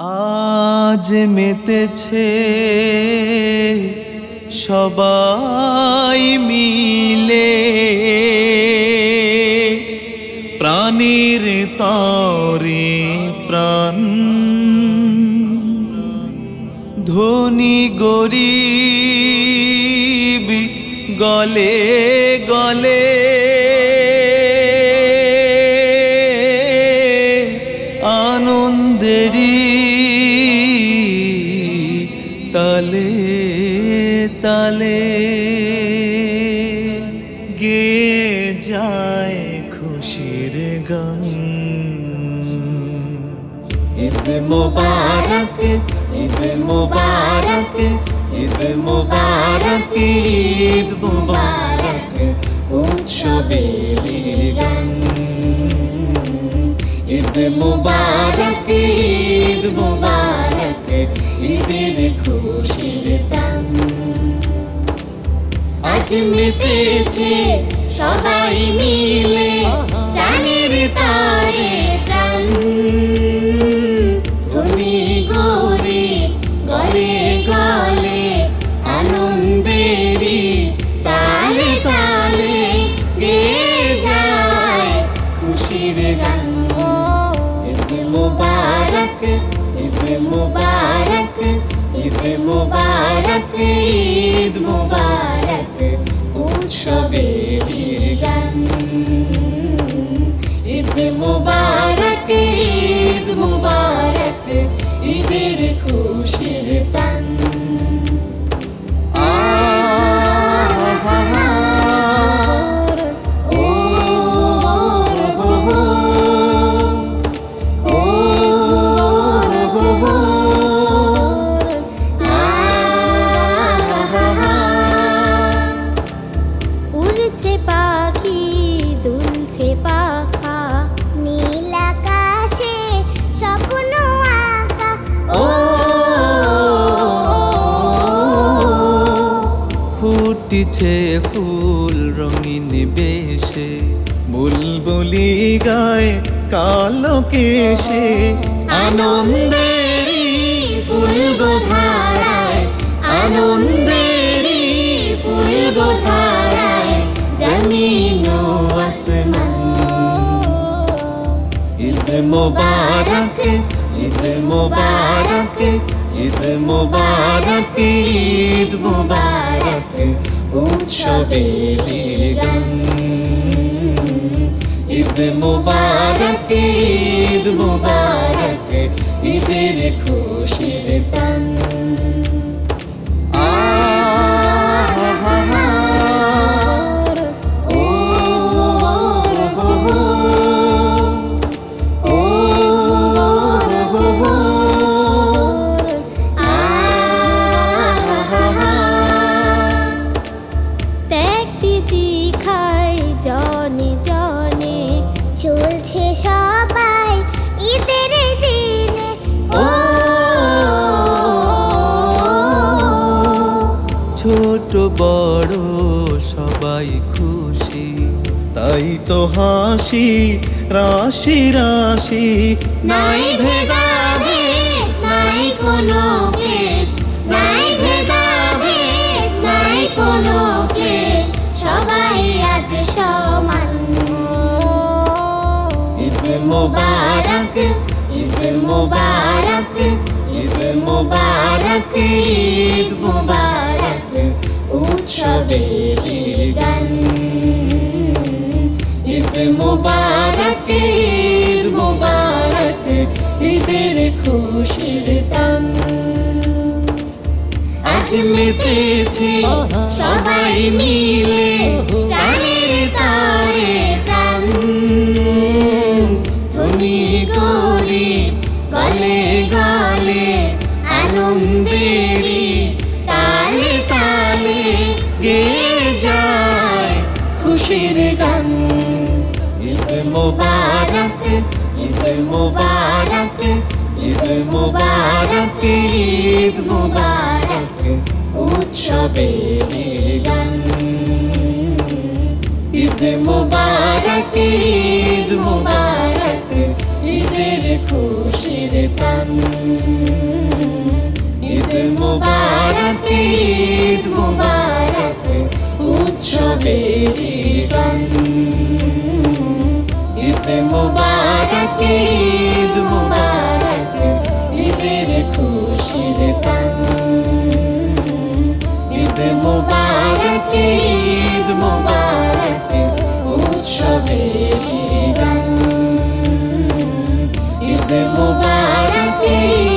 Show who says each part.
Speaker 1: আজ মেতেছে সবাই মিলে প্রাণীর তরে প্রাণ, ধনী গরিব গলে গলে আনন্দেরি তালে তালে গে যায় খুশির গান। ঈদ মুবারক, ঈদ মুবারক, ঈদ মুবারক, ঈদ মুবারক, উৎসবের গান। ঈদ মুবারক, ঈদ মুবারক, ঈদের খুশির দান। আজ মেতেছে সবাই মিলে প্রাণের তরে প্রাণ, ধনী গরিব গলে গলে আনন্দেরি তালে তালে গেয়ে যায় খুশির গান। ঈদ মুবারক, ঈদ মুবারক, ঈদ মুবারক, ঈদ মুবারক, উৎসবের গান। ঈদ মুবারক, ঈদ মুবারক, ঈদের খুশির দান।
Speaker 2: উড়ছে পাখি দুলছে পাখা, নীল আকাশে স্বপ্ন আঁকা।
Speaker 1: ফুটিছে ফুল রঙিন বেশে, বুলবুলি গায় কালো কেশে
Speaker 2: আনন্দেরি ফুল গোধারায়, আনন্দেরি ফুল গোধারায় জমিন ও আসমান।
Speaker 1: ঈদ মুবারক, ঈদ মুবারক, ঈদ মুবারক, ঈদ মুবারক, উৎসবের গান। ঈদ মুবারক, ঈদ মুবারক, ঈদের খুশির দান।
Speaker 2: জনে জনে চলছে সবাই ঈদের দিনে।
Speaker 1: ছোট বড় সবাই খুশি, তাই তো হাসি রাশি রাশি।
Speaker 2: নাই ভেদাভেদ নাই কোনো ক্লেশ, নাই ভেদাভেদ নাই কোনো ক্লেশ, সবাই আজ সমান।
Speaker 1: ঈদ মুবারক, ঈদ মুবারক, ঈদ মুবারক, ঈদ মুবারক, উৎসবের গান। ঈদ মুবারক, ঈদ মুবারক, ঈদের খুশির দান।
Speaker 2: আজ মেতেছে সবাই মিলে প্রাণের তরে প্রাণ, ধনী গরিব গলে গলে আনন্দেরি তালে তালে গেয়ে যায় খুশির গান।
Speaker 1: ঈদ মুবারক, ঈদ মুবারক, ঈদ মুবারক, ঈদ মুবারক, উৎসবের গান। ঈদ মুবারক, ঈদ মুবারক,
Speaker 2: ঈদের খুশির তান। ঈদ মুবারক ঈদ মুবারক উৎসবেরই গান। ঈদ মুবারক ঈদ মুবারক ঈদের খুশির তান। ঈদ মুবারক ঈদ মুবারক উৎসবেরই গান। ঈদ মুবারক।